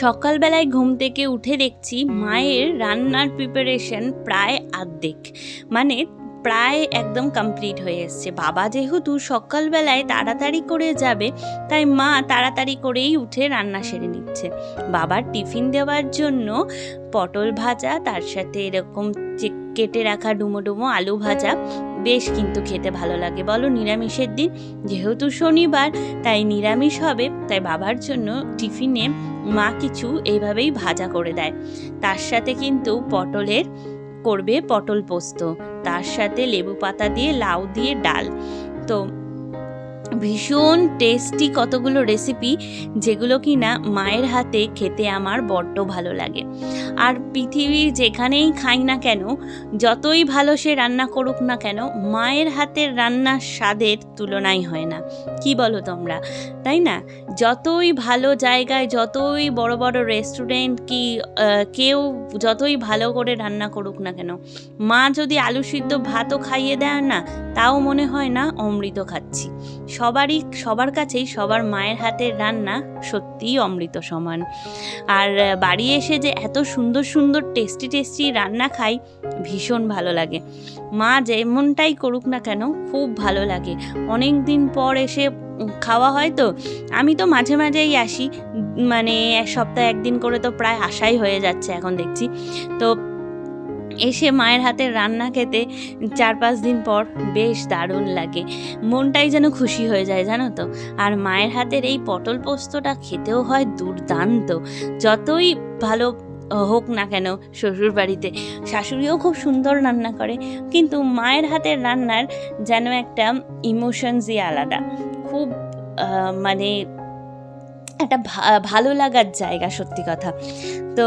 সকালবেলায় ঘুম থেকে উঠে দেখছি মায়ের রান্নার প্রিপারেশন প্রায় অর্ধেক, মানে প্রায় একদম কমপ্লিট হয়ে এসছে। বাবা যেহেতু সকালবেলায় তাড়াতাড়ি করে যাবে, তাই মা তাড়াতাড়ি করেই উঠে রান্না সেরে নিচ্ছে। বাবার টিফিন দেওয়ার জন্য পটল ভাজা, তার সাথে এরকম কেটে রাখা ডুমো ডুমো আলু ভাজা, বেশ কিন্তু খেতে ভালো লাগে বলো। নিরামিষের দিন, যেহেতু শনিবার তাই নিরামিষ হবে, তাই বাবার জন্য টিফিনে মা কিছু এইভাবেই ভাজা করে দেয়। তার সাথে কিন্তু পটলের করবে পটল পোস্ত, তার সাথে লেবু পাতা দিয়ে লাউ দিয়ে ডাল। তো ভীষণ টেস্টি কতগুলো রেসিপি, যেগুলো কি না মায়ের হাতে খেতে আমার বড্ড ভালো লাগে। আর পৃথিবীর যেখানেই খাই না কেন, যতই ভালো সে রান্না করুক না কেন, মায়ের হাতের রান্নার স্বাদের তুলনাই হয় না। কি বলো তোমরা, তাই না? যতই ভালো জায়গায়, যতই বড় বড় রেস্টুরেন্ট কি কেউ যতই ভালো করে রান্না করুক না কেন, মা যদি আলু সিদ্ধ ভাতও খাইয়ে দেয় না, তাও মনে হয় না অমৃত খাচ্ছি। সবার কাছেই সবার মায়ের হাতের রান্না সত্যিই অমৃত সমান। আর বাড়ি এসে যে এত সুন্দর সুন্দর টেস্টি টেস্টি রান্না খাই, ভীষণ ভালো লাগে। মা যেমনটাই করুক না কেন খুব ভালো লাগে। অনেক দিন পর এসে খাওয়া হয়, তো আমি তো মাঝে মাঝেই আসি, মানে সপ্তাহে একদিন করে তো প্রায় আসাই হয়ে যাচ্ছে এখন দেখছি। তো এসে মায়ের হাতের রান্না খেতে 4-5 দিন পর বেশ দারুণ লাগে, মনটাই যেন খুশি হয়ে যায়, জানো তো। আর মায়ের হাতের এই পটল পোস্তটা খেতেও হয় দুর্দান্ত। যতই ভালো হোক না কেন শ্বশুর বাড়িতে, শাশুড়িও খুব সুন্দর রান্না করে, কিন্তু মায়ের হাতের রান্নার যেন একটা ইমোশনসই আলাদা, খুব মানে একটা ভালো লাগার জায়গা, সত্যি কথা। তো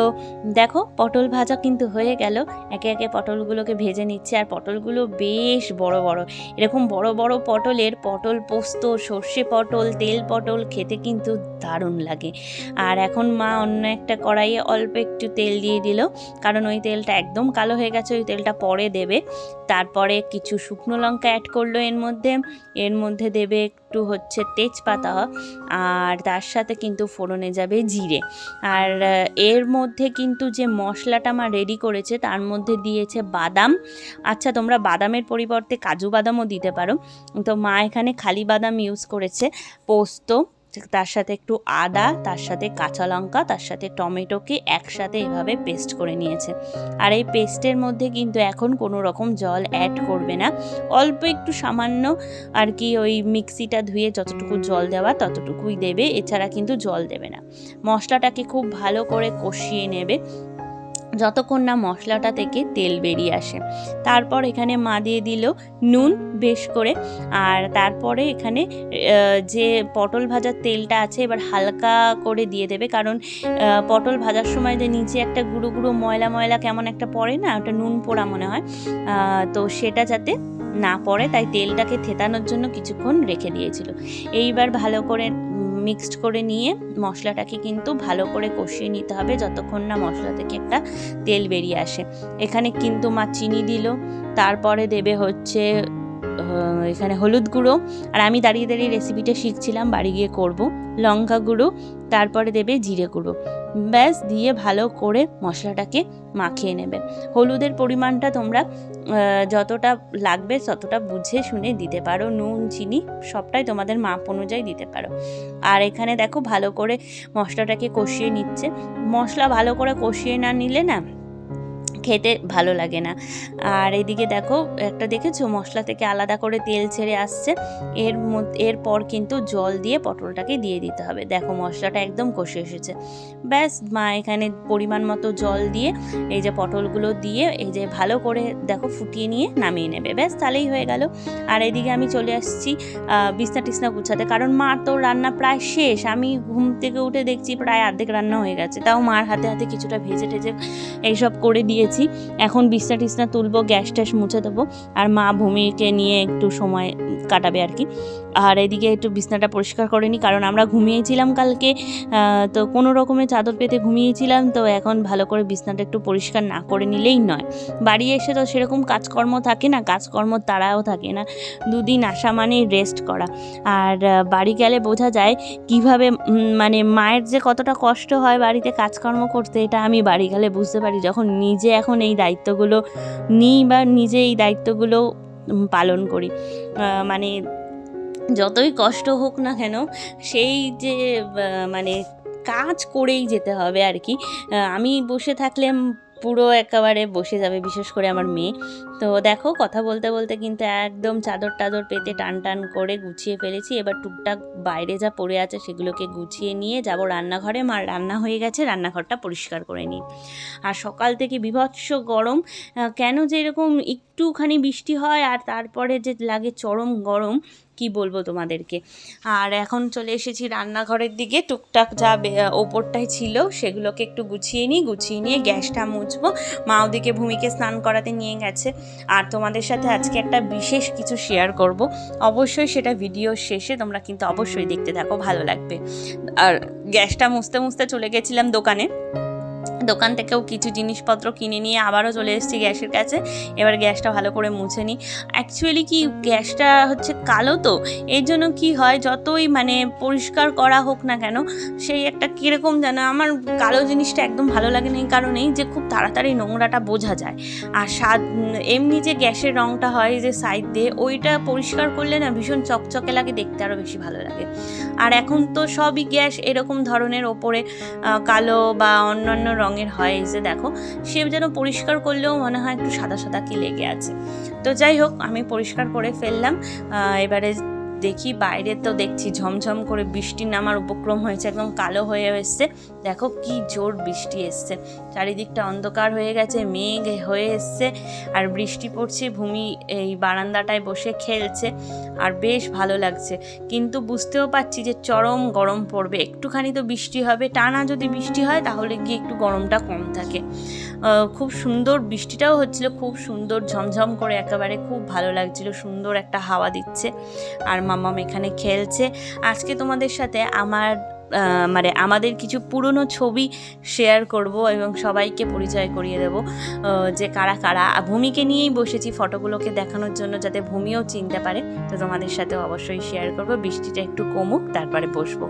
দেখো পটল ভাজা কিন্তু হয়ে গেল, একে একে পটলগুলোকে ভেজে নিচ্ছে। আর পটলগুলো বেশ বড় বড়, এরকম বড় বড় পটলের পটল পোস্ত, সর্ষে পটল, তেল পটল খেতে কিন্তু দারুণ লাগে। আর এখন মা অন্য একটা কড়াইয়ে অল্প একটু তেল দিয়ে দিল, কারণ ওই তেলটা একদম কালো হয়ে গেছে, ওই তেলটা পরে দেবে। তারপরে কিছু শুকনো লঙ্কা অ্যাড করলো এর মধ্যে দেবে একটু হচ্ছে তেজপাতা, আর তার সাথে কিন্তু ফোড়নে যাবে জিরে। আর এর মধ্যে কিন্তু যে মশলাটা মা রেডি করেছে, তার মধ্যে দিয়েছে বাদাম। আচ্ছা, তোমরা বাদামের পরিবর্তে কাজু বাদামও দিতে পারো, তো মা এখানে খালি বাদাম ইউজ করেছে। পোস্ত, তার সাথে একটু আদা, তার সাথে কাঁচা লঙ্কা, তার সাথে টমেটোকে একসাথে এভাবে পেস্ট করে নিয়েছে। আর এই পেস্টের মধ্যে কিন্তু এখন কোনো রকম জল অ্যাড করবে না, অল্প একটু সামান্য আর কি ওই মিক্সিটা ধুয়ে যতটুকু জল দেওয়া ততটুকুই দেবে, এছাড়া কিন্তু জল দেবে না। মশলাটাকে খুব ভালো করে কষিয়ে নেবে যতক্ষণ না মশলাটা থেকে তেল বেরিয়ে আসে। তারপর এখানে মা দিয়ে দিল নুন বেশ করে, আর তারপরে এখানে যে পটল ভাজার তেলটা আছে এবার হালকা করে দিয়ে দেবে, কারণ পটল ভাজার সময় যে নিচে একটা গুঁড়ো গুঁড়ো ময়লা ময়লা কেমন একটা পড়ে না, ওটা নুন পোড়া মনে হয়, তো সেটা যাতে না পড়ে, তাই তেলটাকে থেতানোর জন্য কিছুক্ষণ রেখে দিয়েছিল। এইবার ভালো করে মিক্সড করে নিয়ে মশলাটাকে কিন্তু ভালো করে কষিয়ে নিতে হবে যতক্ষণ না মশলা থেকে একটা তেল বেরিয়ে আসে। এখানে কিন্তু মা চিনি দিল, তারপরে দেবে হচ্ছে এখানে হলুদ গুঁড়ো, আর আমি দাঁড়িয়ে দাঁড়িয়ে রেসিপিটা শিখছিলাম, বাড়ি গিয়ে করব। লঙ্কা গুঁড়ো, তারপরে দেবে জিরে গুঁড়ো, ব্যাস দিয়ে ভালো করে মশলাটাকে মাখিয়ে নেবে। হলুদের পরিমাণটা তোমরা যতটা লাগবে ততটা বুঝে শুনে দিতে পারো, নুন চিনি সবটাই তোমাদের মাপ অনুযায়ী দিতে পারো। আর এখানে দেখো ভালো করে মশলাটাকে কষিয়ে নিচ্ছে। মশলা ভালো করে কষিয়ে না নিলে না খেতে ভালো লাগে না। আর এদিকে দেখো একটা দেখেছো মশলা থেকে আলাদা করে তেল ছেড়ে আসছে, এরপর কিন্তু জল দিয়ে পটলটাকে দিয়ে দিতে হবে। দেখো মশলাটা একদম কষে এসেছে, ব্যাস মা এখানে পরিমাণ মতো জল দিয়ে এই যে পটলগুলো দিয়ে এই যে ভালো করে দেখো ফুটিয়ে নিয়ে নামিয়ে নেবে, ব্যাস তাহলেই হয়ে গেল। আর এদিকে আমি চলে আসছি বিছনা টিছনা গুছাতে, কারণ মার তো রান্না প্রায় শেষ। আমি ঘুম থেকে উঠে দেখছি প্রায় অর্ধেক রান্না হয়ে গেছে, তাও মার হাতে হাতে কিছুটা ভেজে টেজে এইসব করে দিয়েছি। নিয়েছি। এখন বিছনা টিছনা তুলবো, গ্যাস ট্যাস মুছে দেবো, আর মা ভূমিকে নিয়ে একটু সময় কাটাবে আর কি। আর এদিকে একটু বিছনাটা পরিষ্কার করে নিই, কারণ আমরা ঘুমিয়েছিলাম কালকে, তো কোনো রকমের চাদর পেতে ঘুমিয়েছিলাম, তো এখন ভালো করে বিছনাটা একটু পরিষ্কার না করে নিলেই নয়। বাড়ি এসে তো সেরকম কাজকর্ম থাকে না, কাজকর্ম তাড়াও থাকে না, দুদিন আসা মানেই রেস্ট করা। আর বাড়ি গেলে বোঝা যায় কীভাবে মানে মায়ের যে কতটা কষ্ট হয় বাড়িতে কাজকর্ম করতে, এটা আমি বাড়ি গেলে বুঝতে পারি, যখন নিজে এখন এই দায়িত্বগুলো নিই বা নিজে এই দায়িত্বগুলো পালন করি। মানে যতই কষ্ট হোক না কেন, সেই যে মানে কাজ করেই যেতে হবে আর কি। আমি বসে থাকলে পুরো একেবারে বসে যাবে, বিশেষ করে আমার মেয়ে। তো দেখো কথা বলতে বলতে কিন্তু একদম চাদর টাদর পেতে টান টান করে গুছিয়ে ফেলেছি। এবার টুকটাক বাইরে যা পড়ে আছে সেগুলোকে গুছিয়ে নিয়ে যাব রান্নাঘরে। মার রান্না হয়ে গেছে, রান্নাঘরটা পরিষ্কার করে নিই। আর সকাল থেকে বীভৎস গরম, কেন যে এরকম একটুখানি বৃষ্টি হয় আর তারপরে যে লাগে চরম গরম, কি বলবো তোমাদেরকে। আর এখন চলে এসেছি রান্নাঘরের দিকে, টুকটাক যা ওপরটায় ছিল সেগুলোকে একটু গুছিয়ে নিয়ে গ্যাসটা মুছবো। মা ওদিকে ভূমিকে স্নান করাতে নিয়ে গেছে। আর তোমাদের সাথে আজকে একটা বিশেষ কিছু শেয়ার করব, অবশ্যই সেটা ভিডিও শেষে তোমরা কিন্তু অবশ্যই দেখতে থাকো, ভালো লাগবে। আর গ্যাসটা মুছতে মুছতে চলে গেছিলাম দোকান থেকেও কিছু জিনিসপত্র কিনে নিয়ে আবারও চলে এসেছি গ্যাসের কাছে। এবার গ্যাসটা ভালো করে মুছে নিই। অ্যাকচুয়ালি কি গ্যাসটা হচ্ছে কালো, তো এর জন্য কি হয়, যতই মানে পরিষ্কার করা হোক না কেন, সেই একটা কীরকম যেন আমার কালো জিনিসটা একদম ভালো লাগে না, এই কারণেই যে খুব তাড়াতাড়ি নোংরাটা বোঝা যায়। আর এমনি যে গ্যাসের রঙটা হয় যে সাইড দিয়ে, ওইটা পরিষ্কার করলে না ভীষণ চকচকে লাগে, দেখতে আরও বেশি ভালো লাগে। আর এখন তো সবই গ্যাস এরকম ধরনের ওপরে কালো বা অন্যান্য রঙের হয়, এই যে দেখো, সে যেন পরিষ্কার করলেও মনে হয় একটু সাদা সাদা কি লেগে আছে। তো যাই হোক, আমি পরিষ্কার করে ফেললাম। এবারে দেখি বাইরে, তো দেখছি ঝমঝম করে বৃষ্টি নামার উপক্রম হয়েছে, একদম কালো হয়ে এসছে। দেখো কি জোর বৃষ্টি এসছে, চারিদিকটা অন্ধকার হয়ে গেছে, মেঘ হয়ে এসছে আর বৃষ্টি পড়ছে। ভূমি এই বারান্দাটায় বসে খেলছে আর বেশ ভালো লাগছে, কিন্তু বুঝতেও পারছি যে চরম গরম পড়বে। একটুখানি তো বৃষ্টি হবে, টানা যদি বৃষ্টি হয় তাহলে গিয়ে একটু গরমটা কম থাকে। খুব সুন্দর বৃষ্টিটাও হচ্ছিল, খুব সুন্দর ঝমঝম করে, একেবারে খুব ভালো লাগছিল, সুন্দর একটা হাওয়া দিচ্ছে। আর মাম্মাম এখানে খেলছে। আজকে তোমাদের সাথে মানে আমাদের কিছু পুরনো ছবি শেয়ার করব এবং সবাইকে পরিচয় করিয়ে দেব যে কারা কারা। ভূমিকে নিয়েই বসেছি ফটোগুলোকে দেখানোর জন্য, যাতে ভূমিও চিনতে পারে। তো তোমাদের সাথে অবশ্যই শেয়ার করব। বৃষ্টিটা একটু কমুক, তারপরে বসবো।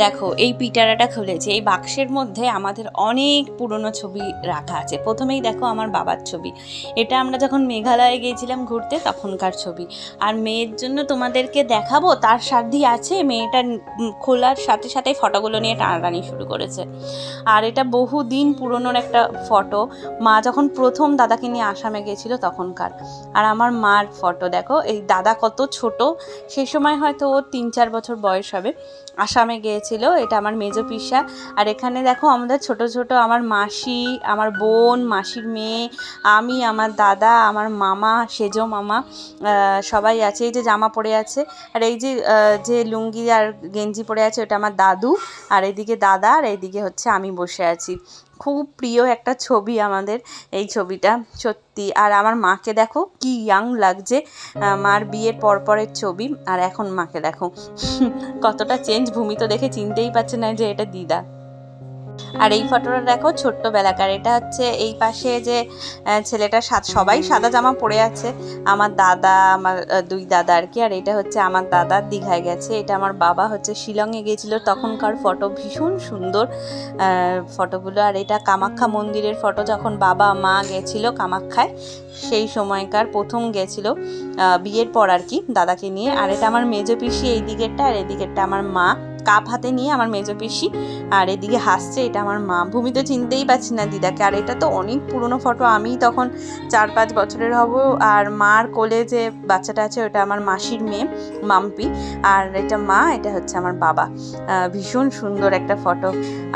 দেখো এই পিটারাটা খুলেছে, এই বাক্সের মধ্যে আমাদের অনেক পুরনো ছবি রাখা আছে। প্রথমেই দেখো আমার বাবার ছবি, এটা আমরা যখন মেঘালয়ে গিয়েছিলাম ঘুরতে তখনকার ছবি। আর মেয়ের জন্য তোমাদেরকে দেখাবো, তার সাধ্যই আছে, মেয়েটা খোলার সাথে সাথে ফটোগুলো নিয়ে টানাটানি শুরু করেছে। আর এটা বহু দিন পুরনোর একটা ফটো, মা যখন প্রথম দাদাকে নিয়ে আসামে গিয়েছিল তখনকার। আর আমার মার ফটো দেখো, এই দাদা কত ছোট, সেই সময় হয়তো ওর 3-4 বছর বয়স হবে, আসামে গিয়েছিল। এটা আমার মেজো পিসা। আর এখানে দেখো আমাদের ছোট ছোট আমার মাসি, আমার বোন, মাসির মেয়ে, আমি, আমার দাদা, আমার মামা, সেজো মামা, সবাই আছে। এই যে জামা পরে আছে, আর এই যে লুঙ্গি আর গেঞ্জি পরে আছে ওটা আমার দাদু। আর এইদিকে দাদা, আর এইদিকে হচ্ছে আমি বসে আছি। খুব প্রিয় একটা ছবি আমাদের এই ছবিটা, সত্যি। আর আমার মাকে দেখো কি ইয়াং লাগছে, মার বিয়ের পরের ছবি, আর এখন মাকে দেখো কতটা চেঞ্জ। ভূমি তো দেখে চিনতেই পারছে না যে এটা দিদা। আর এই ফটোটা দেখো ছোট্টবেলাকার, এটা হচ্ছে এই পাশে যে ছেলেটা সবাই সাদা জামা পরে আছে, আমার দাদা, আমার 2 দাদা আর কি। আর এটা হচ্ছে আমার দাদা দীঘায় গেছে, এটা আমার বাবা হচ্ছে শিলংয়ে গিয়েছিল তখনকার ফটো, ভীষণ সুন্দর ফটোগুলো। আর এটা কামাখ্যা মন্দিরের ফটো, যখন বাবা মা গেছিল কামাখ্যায় সেই সময়কার, প্রথম গেছিল বিয়ের পর আর কি দাদাকে নিয়ে। আর এটা আমার মেজো পিসি এই দিকেরটা, আর এই দিকেরটা আমার মা। কাপ হাতে নিয়ে আমার মেজো পিসি, আর এদিকে হাসছে, এটা আমার মা। ভূমি তো চিনতেই পারছি না দিদাকে। আর এটা তো অনেক পুরনো ফটো, আমি তখন 4-5 বছরের হব। আর মার কোলে যে বাচ্চাটা আছে ওটা আমার মাসির মেয়ে মাম্পি, আর এটা মা, এটা হচ্ছে আমার বাবা। ভীষণ সুন্দর একটা ফটো।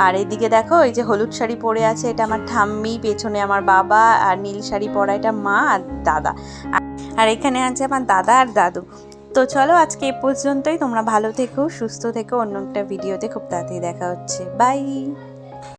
আর এদিকে দেখো এই যে হলুদ শাড়ি পরে আছে এটা আমার ঠাম্মি, পেছনে আমার বাবা, আর নীল শাড়ি পরা এটা মা আর দাদা। আর এখানে আছে আমার দাদা আর দাদু। তো চলো আজকে এ পর্যন্তই। তোমরা ভালো থেকো, সুস্থ থেকো। অন্য একটা ভিডিওতে খুব তাড়াতাড়ি দেখা হচ্ছে। বাই।